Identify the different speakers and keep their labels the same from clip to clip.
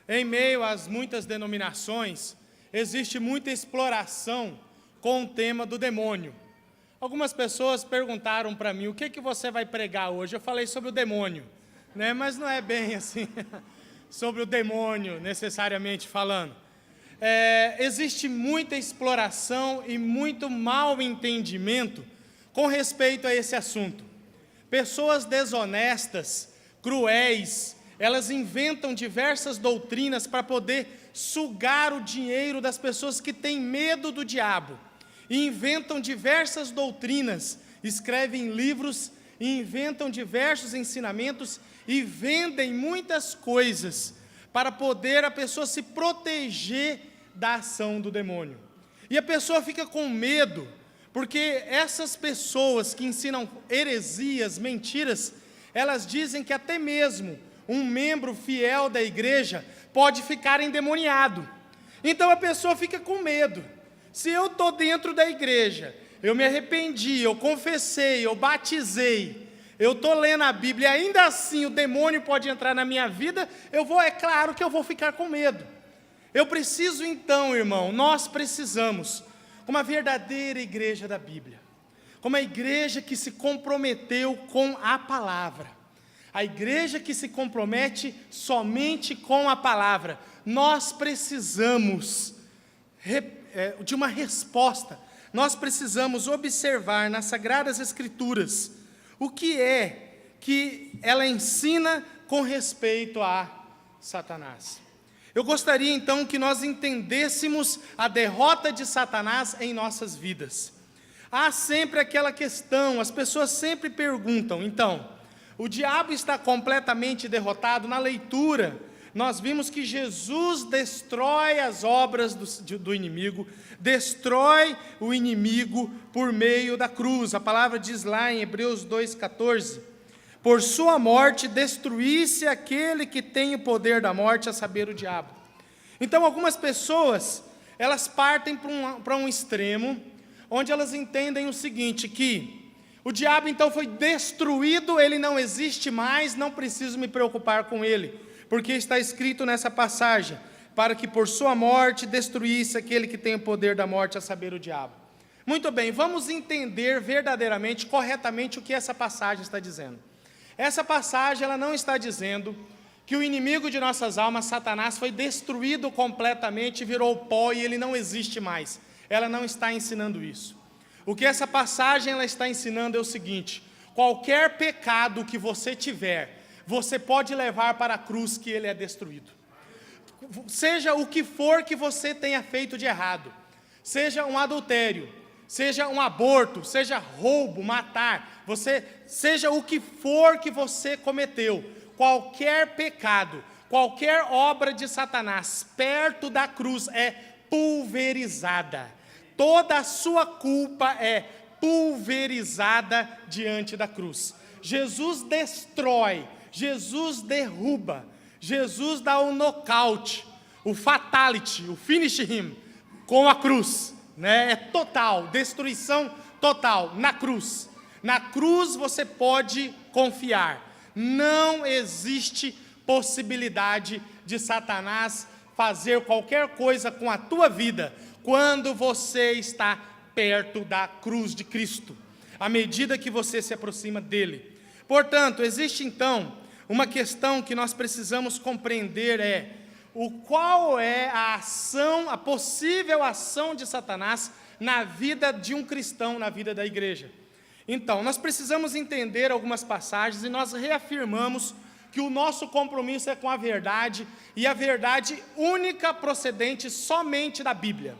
Speaker 1: Em meio às muitas denominações, existe muita exploração com o tema do demônio. Algumas pessoas perguntaram para mim, o que você vai pregar hoje? Eu falei sobre o demônio, né? Mas não é bem assim, sobre o demônio, necessariamente falando. Existe muita exploração e muito mal entendimento com respeito a esse assunto. Pessoas desonestas, cruéis, elas inventam diversas doutrinas para poder sugar o dinheiro das pessoas que têm medo do diabo. E inventam diversas doutrinas, escrevem livros, e inventam diversos ensinamentos e vendem muitas coisas para poder a pessoa se proteger da ação do demônio. E a pessoa fica com medo, porque essas pessoas que ensinam heresias, mentiras, elas dizem que até mesmo um membro fiel da igreja pode ficar endemoniado. Então a pessoa fica com medo. Se eu estou dentro da igreja, eu me arrependi, eu confessei, eu batizei, eu estou lendo a Bíblia, e ainda assim o demônio pode entrar na minha vida, é claro que eu vou ficar com medo. Eu preciso então, irmão, nós precisamos, como a verdadeira igreja da Bíblia, como a igreja que se comprometeu com a palavra, a igreja que se compromete somente com a palavra, nós precisamos de uma resposta. Nós precisamos observar nas Sagradas Escrituras o que é que ela ensina com respeito a Satanás. Eu gostaria então que nós entendêssemos a derrota de Satanás em nossas vidas. Há sempre aquela questão, as pessoas sempre perguntam, então, o diabo está completamente derrotado? Na leitura, nós vimos que Jesus destrói as obras do inimigo, destrói o inimigo por meio da cruz. A palavra diz lá em Hebreus 2,14, por sua morte destruísse aquele que tem o poder da morte, a saber, o diabo. Então algumas pessoas, elas partem para um extremo, onde elas entendem o seguinte, que o diabo então foi destruído, ele não existe mais, não preciso me preocupar com ele, porque está escrito nessa passagem, para que por sua morte destruísse aquele que tem o poder da morte, a saber, o diabo. Muito bem, vamos entender verdadeiramente, corretamente, o que essa passagem está dizendo. Essa passagem, ela não está dizendo que o inimigo de nossas almas, Satanás, foi destruído completamente, virou pó e ele não existe mais. Ela não está ensinando isso. O que essa passagem ela está ensinando é o seguinte, qualquer pecado que você tiver, você pode levar para a cruz que ele é destruído. Seja o que for que você tenha feito de errado, seja um adultério, seja um aborto, seja roubo, matar, seja o que for que você cometeu, qualquer pecado, qualquer obra de Satanás perto da cruz é pulverizada. Toda a sua culpa é pulverizada diante da cruz. Jesus destrói, Jesus derruba, Jesus dá o nocaute, o fatality, o finish him, com a cruz, né? É total, destruição total, na cruz. Na cruz você pode confiar, não existe possibilidade de Satanás fazer qualquer coisa com a tua vida, quando você está perto da cruz de Cristo, à medida que você se aproxima dele. Portanto, existe então uma questão que nós precisamos compreender, qual é a ação, a possível ação de Satanás na vida de um cristão, na vida da igreja. Então, nós precisamos entender algumas passagens e nós reafirmamos que o nosso compromisso é com a verdade, e a verdade única procedente somente da Bíblia.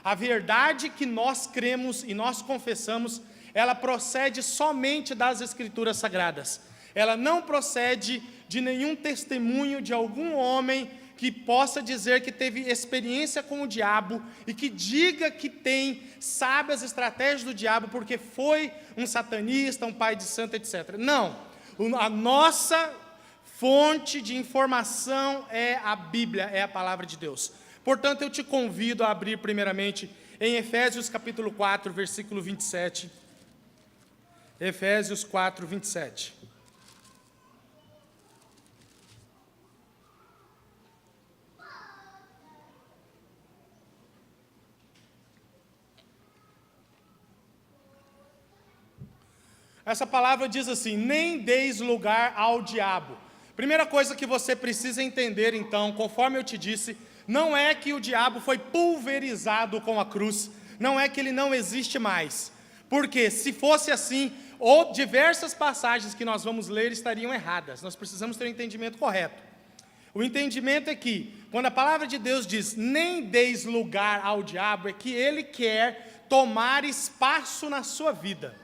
Speaker 1: A verdade que nós cremos e nós confessamos, ela procede somente das Escrituras Sagradas. Ela não procede de nenhum testemunho de algum homem que possa dizer que teve experiência com o diabo e que diga que sabe as estratégias do diabo porque foi um satanista, um pai de santo, etc. Não, a nossa fonte de informação é a Bíblia, é a palavra de Deus. Portanto, eu te convido a abrir primeiramente em Efésios capítulo 4, versículo 27. Efésios 4, 27. Essa palavra diz assim: nem deis lugar ao diabo. Primeira coisa que você precisa entender, então, conforme eu te disse, não é que o diabo foi pulverizado com a cruz, não é que ele não existe mais. Porque se fosse assim, ou diversas passagens que nós vamos ler estariam erradas. Nós precisamos ter um entendimento correto. O entendimento é que, quando a palavra de Deus diz, nem deis lugar ao diabo, é que ele quer tomar espaço na sua vida.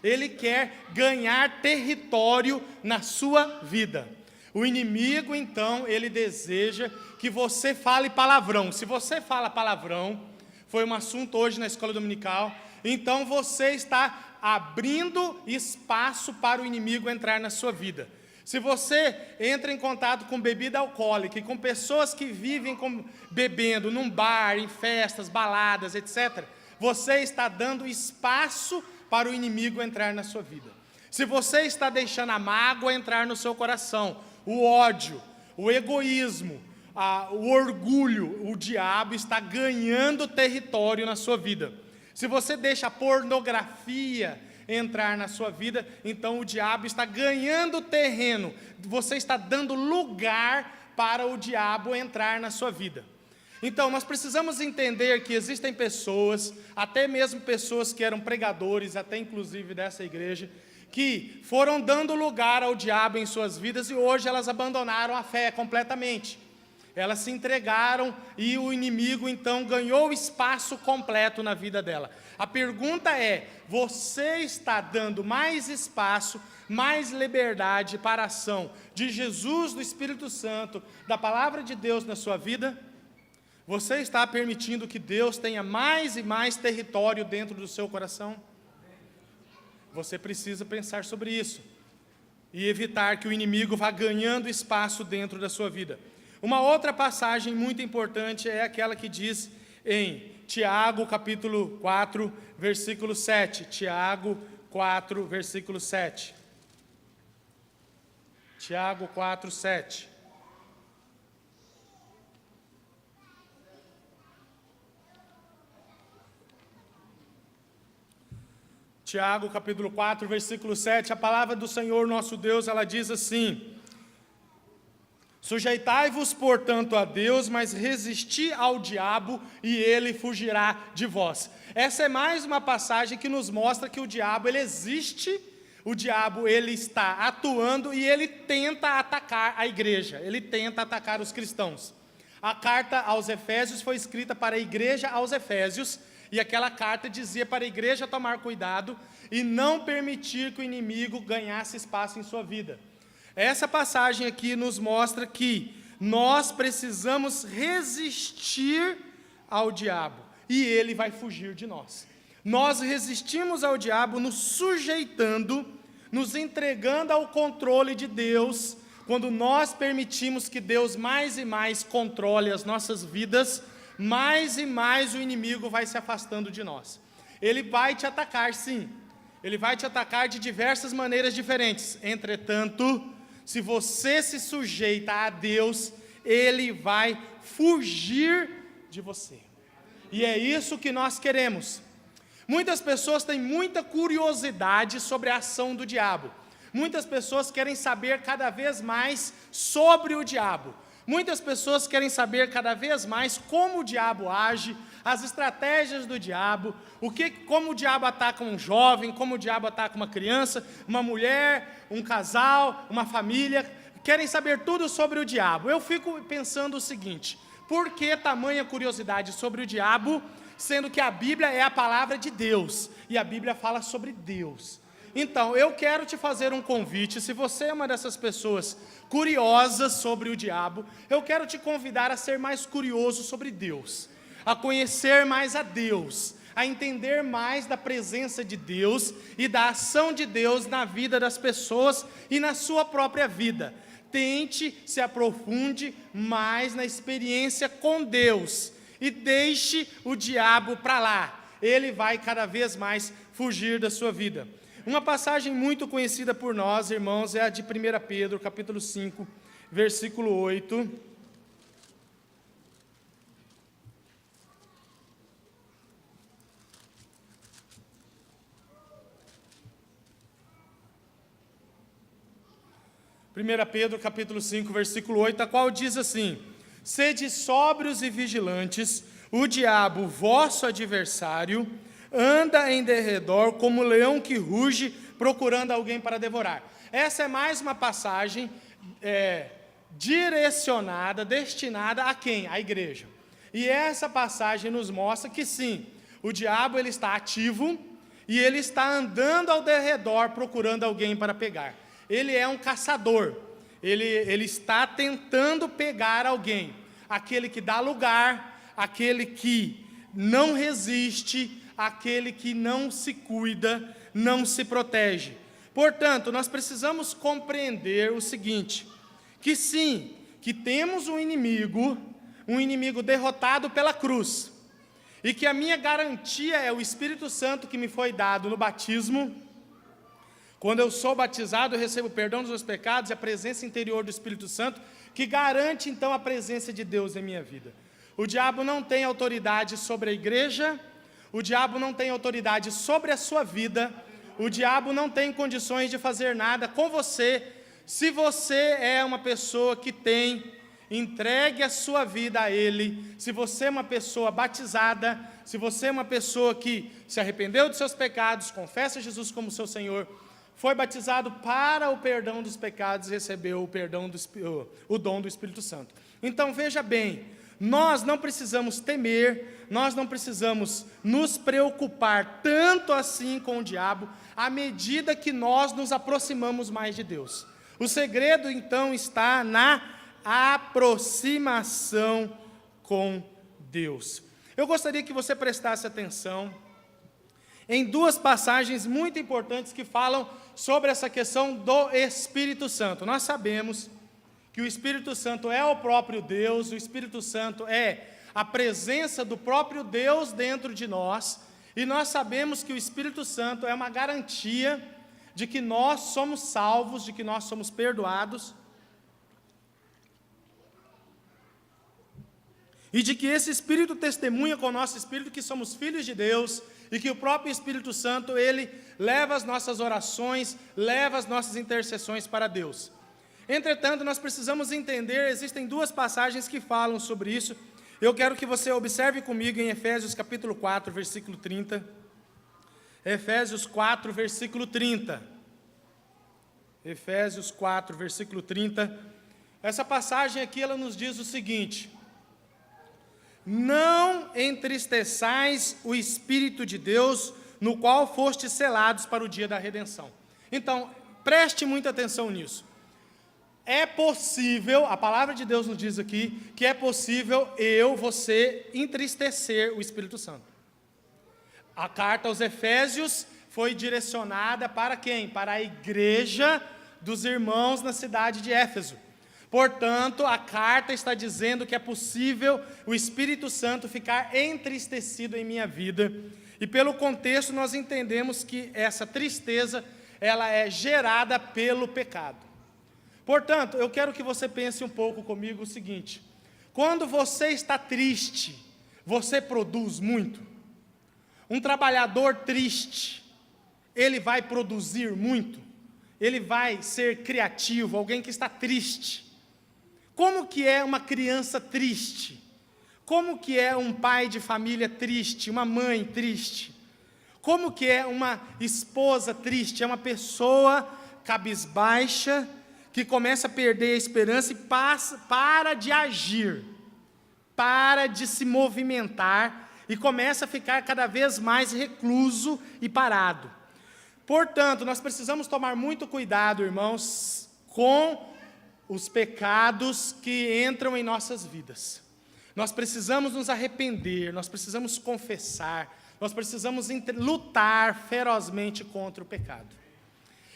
Speaker 1: Ele quer ganhar território na sua vida. O inimigo, então, ele deseja que você fale palavrão. Se você fala palavrão, foi um assunto hoje na escola dominical, então você está abrindo espaço para o inimigo entrar na sua vida. Se você entra em contato com bebida alcoólica e com pessoas que vivem bebendo num bar, em festas, baladas, etc., você está dando espaço para o inimigo entrar na sua vida. Se você está deixando a mágoa entrar no seu coração, o ódio, o egoísmo, o orgulho, o diabo está ganhando território na sua vida. Se você deixa a pornografia entrar na sua vida, então o diabo está ganhando terreno, você está dando lugar para o diabo entrar na sua vida. Então, nós precisamos entender que existem pessoas, até mesmo pessoas que eram pregadores, até inclusive dessa igreja, que foram dando lugar ao diabo em suas vidas e hoje elas abandonaram a fé completamente. Elas se entregaram e o inimigo então ganhou espaço completo na vida dela. A pergunta é, você está dando mais espaço, mais liberdade para a ação de Jesus, do Espírito Santo, da Palavra de Deus na sua vida? Você está permitindo que Deus tenha mais e mais território dentro do seu coração? Você precisa pensar sobre isso e evitar que o inimigo vá ganhando espaço dentro da sua vida. Uma outra passagem muito importante é aquela que diz em Tiago, capítulo 4, versículo 7. Tiago 4, versículo 7. Tiago 4, 7. Tiago, capítulo 4, versículo 7, a palavra do Senhor nosso Deus, ela diz assim: sujeitai-vos, portanto, a Deus, mas resisti ao diabo, e ele fugirá de vós. Essa é mais uma passagem que nos mostra que o diabo, ele existe, o diabo, ele está atuando, e ele tenta atacar a igreja, ele tenta atacar os cristãos. A carta aos Efésios foi escrita para a igreja aos Efésios, e aquela carta dizia para a igreja tomar cuidado e não permitir que o inimigo ganhasse espaço em sua vida. Essa passagem aqui nos mostra que nós precisamos resistir ao diabo e ele vai fugir de nós. Nós resistimos ao diabo nos sujeitando, nos entregando ao controle de Deus, quando nós permitimos que Deus mais e mais controle as nossas vidas, mais e mais o inimigo vai se afastando de nós. Ele vai te atacar, sim. Ele vai te atacar de diversas maneiras diferentes. Entretanto, se você se sujeita a Deus, ele vai fugir de você. E é isso que nós queremos. Muitas pessoas têm muita curiosidade sobre a ação do diabo. Muitas pessoas querem saber cada vez mais sobre o diabo. Muitas pessoas querem saber cada vez mais como o diabo age, as estratégias do diabo, como o diabo ataca um jovem, como o diabo ataca uma criança, uma mulher, um casal, uma família. Querem saber tudo sobre o diabo. Eu fico pensando o seguinte: por que tamanha curiosidade sobre o diabo, sendo que a Bíblia é a palavra de Deus, e a Bíblia fala sobre Deus? Então, eu quero te fazer um convite. Se você é uma dessas pessoas curiosas sobre o diabo, eu quero te convidar a ser mais curioso sobre Deus, a conhecer mais a Deus, a entender mais da presença de Deus e da ação de Deus na vida das pessoas e na sua própria vida. Tente, se aprofunde mais na experiência com Deus e deixe o diabo para lá. Ele vai cada vez mais fugir da sua vida. Uma passagem muito conhecida por nós, irmãos, é a de 1 Pedro, capítulo 5, versículo 8. 1 Pedro capítulo 5, versículo 8, a qual diz assim: sede sóbrios e vigilantes, o diabo, vosso adversário, anda em derredor como leão que ruge, procurando alguém para devorar. Essa é mais uma passagem direcionada, destinada a quem? À igreja. E essa passagem nos mostra que sim, o diabo ele está ativo e ele está andando ao derredor procurando alguém para pegar. Ele é um caçador, ele está tentando pegar alguém, aquele que dá lugar, aquele que não resiste, aquele que não se cuida, não se protege. Portanto, nós precisamos compreender o seguinte, que sim, que temos um inimigo derrotado pela cruz, e que a minha garantia é o Espírito Santo que me foi dado no batismo. Quando eu sou batizado, eu recebo perdão dos meus pecados e a presença interior do Espírito Santo, que garante então a presença de Deus em minha vida. O diabo não tem autoridade sobre a igreja, o diabo não tem autoridade sobre a sua vida, o diabo não tem condições de fazer nada com você, se você é uma pessoa que tem entregue a sua vida a Ele, se você é uma pessoa batizada, se você é uma pessoa que se arrependeu dos seus pecados, confessa Jesus como seu Senhor, foi batizado para o perdão dos pecados e recebeu o dom do Espírito Santo. Então veja bem, nós não precisamos temer, nós não precisamos nos preocupar tanto assim com o diabo, à medida que nós nos aproximamos mais de Deus. O segredo então está na aproximação com Deus. Eu gostaria que você prestasse atenção em duas passagens muito importantes que falam sobre essa questão do Espírito Santo. Nós sabemos que o Espírito Santo é o próprio Deus, o Espírito Santo é a presença do próprio Deus dentro de nós, e nós sabemos que o Espírito Santo é uma garantia de que nós somos salvos, de que nós somos perdoados, e de que esse Espírito testemunha com o nosso Espírito que somos filhos de Deus, e que o próprio Espírito Santo, ele leva as nossas orações, leva as nossas intercessões para Deus. Entretanto, nós precisamos entender, existem duas passagens que falam sobre isso. Eu quero que você observe comigo em Efésios capítulo 4, versículo 30. Efésios 4, versículo 30. Efésios 4, versículo 30. Essa passagem aqui, ela nos diz o seguinte: não entristeçais o Espírito de Deus, no qual fostes selados para o dia da redenção. Então, preste muita atenção nisso. É possível, a palavra de Deus nos diz aqui, que é possível você entristecer o Espírito Santo. A carta aos Efésios foi direcionada para quem? Para a igreja dos irmãos na cidade de Éfeso. Portanto, a carta está dizendo que é possível o Espírito Santo ficar entristecido em minha vida. E pelo contexto nós entendemos que essa tristeza, ela é gerada pelo pecado. Portanto, eu quero que você pense um pouco comigo o seguinte: quando você está triste, você produz muito? Um trabalhador triste, ele vai produzir muito? Ele vai ser criativo, alguém que está triste? Como que é uma criança triste? Como que é um pai de família triste, uma mãe triste? Como que é uma esposa triste? É uma pessoa cabisbaixa, que começa a perder a esperança e para de agir, para de se movimentar e começa a ficar cada vez mais recluso e parado. Portanto, nós precisamos tomar muito cuidado, irmãos, com os pecados que entram em nossas vidas. Nós precisamos nos arrepender, nós precisamos confessar, nós precisamos lutar ferozmente contra o pecado.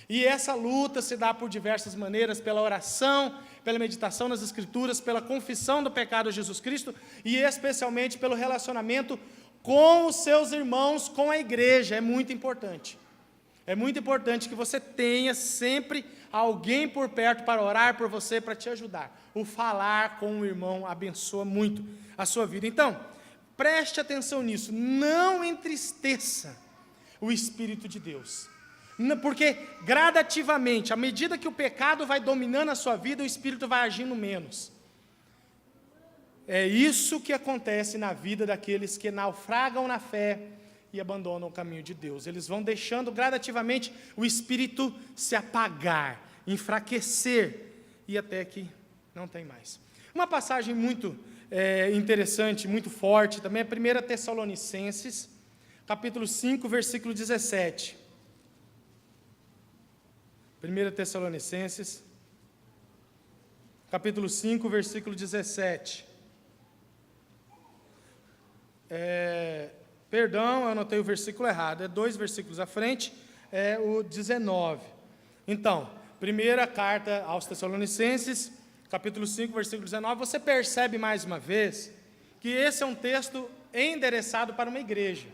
Speaker 1: E essa luta se dá por diversas maneiras, pela oração, pela meditação nas Escrituras, pela confissão do pecado a Jesus Cristo, e especialmente pelo relacionamento com os seus irmãos, com a igreja. É muito importante. É muito importante que você tenha sempre alguém por perto para orar por você, para te ajudar. O falar com o irmão abençoa muito a sua vida. Então, preste atenção nisso. Não entristeça o Espírito de Deus. Porque gradativamente, à medida que o pecado vai dominando a sua vida, o Espírito vai agindo menos. É isso que acontece na vida daqueles que naufragam na fé e abandonam o caminho de Deus. Eles vão deixando gradativamente o Espírito se apagar, enfraquecer, e até que não tem mais. Uma passagem muito interessante, muito forte, também é 1 Tessalonicenses, capítulo 5, versículo 17. 1 Tessalonicenses, capítulo 5, versículo 17. Perdão, eu anotei o versículo errado, é 2 versículos à frente, é o 19. Então, primeira carta aos Tessalonicenses, capítulo 5, versículo 19, você percebe mais uma vez que esse é um texto endereçado para uma igreja.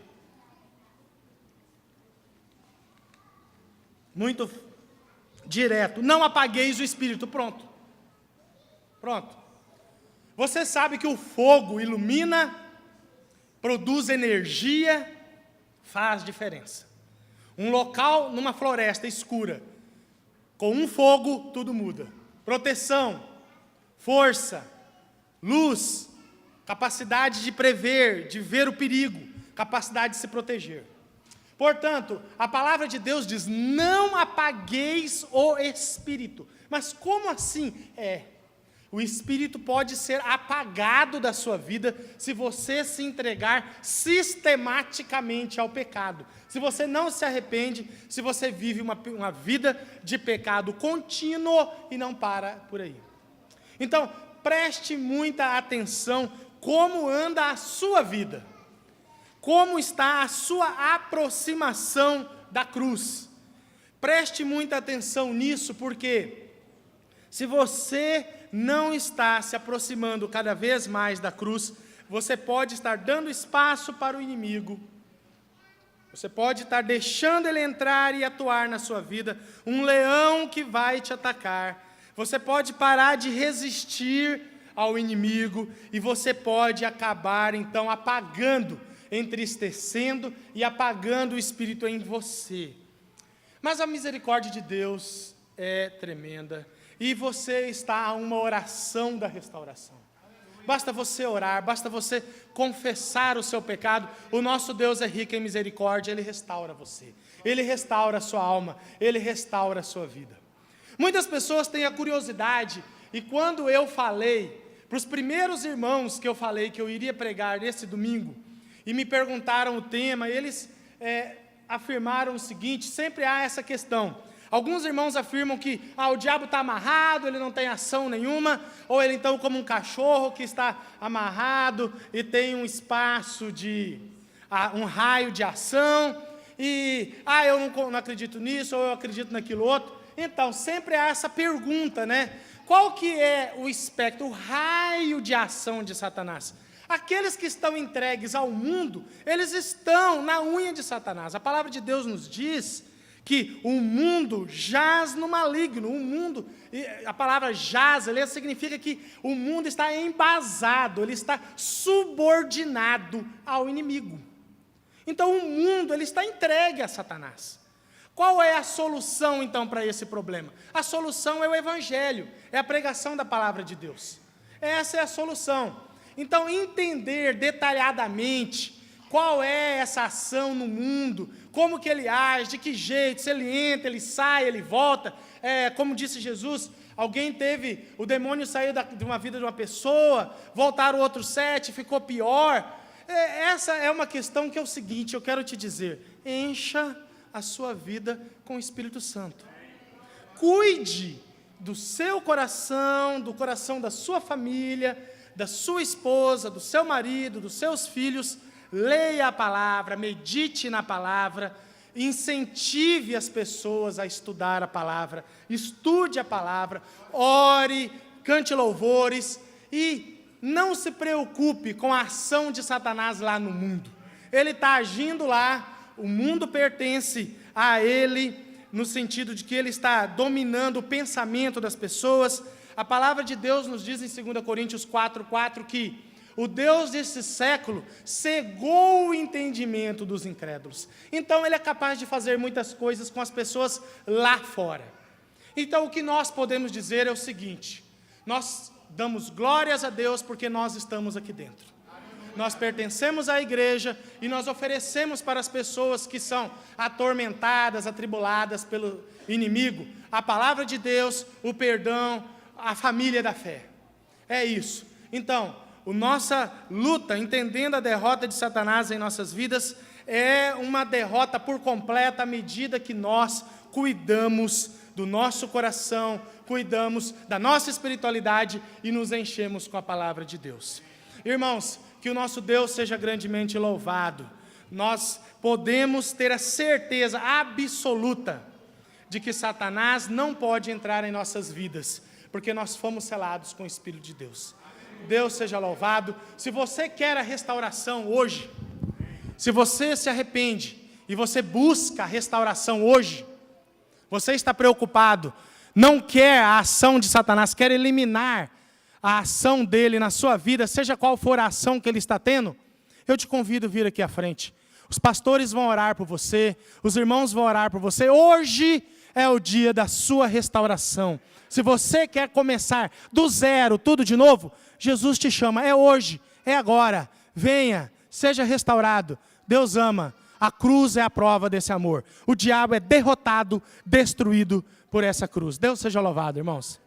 Speaker 1: Muito direto, não apagueis o Espírito, pronto. Você sabe que o fogo ilumina, produz energia, faz diferença. Um local numa floresta escura, com um fogo, tudo muda. Proteção, força, luz, capacidade de prever, de ver o perigo, capacidade de se proteger. Portanto, a palavra de Deus diz, não apagueis o Espírito. Mas como assim? O Espírito pode ser apagado da sua vida se você se entregar sistematicamente ao pecado. Se você não se arrepende, se você vive uma vida de pecado contínuo e não para por aí. Então, preste muita atenção como anda a sua vida. Como está a sua aproximação da cruz. Preste muita atenção nisso, porque se você não está se aproximando cada vez mais da cruz, você pode estar dando espaço para o inimigo, você pode estar deixando ele entrar e atuar na sua vida, um leão que vai te atacar, você pode parar de resistir ao inimigo, e você pode acabar então apagando, entristecendo e apagando o Espírito em você. Mas a misericórdia de Deus é tremenda, e você está a uma oração da restauração. Basta você orar, basta você confessar o seu pecado. O nosso Deus é rico em misericórdia, Ele restaura você. Ele restaura a sua alma, Ele restaura a sua vida. Muitas pessoas têm a curiosidade, e quando eu falei, para os primeiros irmãos que eu falei que eu iria pregar nesse domingo, e me perguntaram o tema, eles afirmaram o seguinte, sempre há essa questão. Alguns irmãos afirmam que o diabo está amarrado, ele não tem ação nenhuma, ou ele então como um cachorro que está amarrado e tem um espaço um raio de ação, e eu não acredito nisso, ou eu acredito naquilo outro. Então, sempre há essa pergunta, né? Qual que é o espectro, o raio de ação de Satanás? Aqueles que estão entregues ao mundo, eles estão na unha de Satanás. A palavra de Deus nos diz que o mundo jaz no maligno, a palavra jaz, significa que o mundo está embasado, ele está subordinado ao inimigo. Então o mundo, ele está entregue a Satanás. Qual é a solução então para esse problema? A solução é o Evangelho, é a pregação da palavra de Deus. Essa é a solução. Então entender detalhadamente qual é essa ação no mundo, como que ele age, de que jeito, se ele entra, ele sai, ele volta. Como disse Jesus, o demônio saiu de uma vida de uma pessoa, voltaram outros 7, ficou pior. Essa é uma questão que é o seguinte, eu quero te dizer, encha a sua vida com o Espírito Santo. Cuide do seu coração, do coração da sua família, da sua esposa, do seu marido, dos seus filhos. Leia a palavra, medite na palavra, incentive as pessoas a estudar a palavra, estude a palavra, ore, cante louvores e não se preocupe com a ação de Satanás lá no mundo. Ele está agindo lá, o mundo pertence a ele, no sentido de que ele está dominando o pensamento das pessoas. A palavra de Deus nos diz em 2 Coríntios 4:4 que O Deus desse século cegou o entendimento dos incrédulos. Então Ele é capaz de fazer muitas coisas com as pessoas lá fora. Então o que nós podemos dizer é o seguinte: nós damos glórias a Deus porque nós estamos aqui dentro. Nós pertencemos à igreja e nós oferecemos para as pessoas que são atormentadas, atribuladas pelo inimigo, a palavra de Deus, o perdão, a família da fé. É isso. Então, a nossa luta, entendendo a derrota de Satanás em nossas vidas, é uma derrota por completa à medida que nós cuidamos do nosso coração, cuidamos da nossa espiritualidade e nos enchemos com a palavra de Deus. Irmãos, que o nosso Deus seja grandemente louvado. Nós podemos ter a certeza absoluta de que Satanás não pode entrar em nossas vidas, porque nós fomos selados com o Espírito de Deus. Deus seja louvado. Se você quer a restauração hoje, se você se arrepende e você busca a restauração hoje, você está preocupado, não quer a ação de Satanás, quer eliminar a ação dele na sua vida, seja qual for a ação que ele está tendo, eu te convido a vir aqui à frente. Os pastores vão orar por você, os irmãos vão orar por você. Hoje é o dia da sua restauração. Se você quer começar do zero, tudo de novo, Jesus te chama, é hoje, é agora. Venha, seja restaurado. Deus ama. A cruz é a prova desse amor. O diabo é derrotado, destruído por essa cruz. Deus seja louvado, irmãos.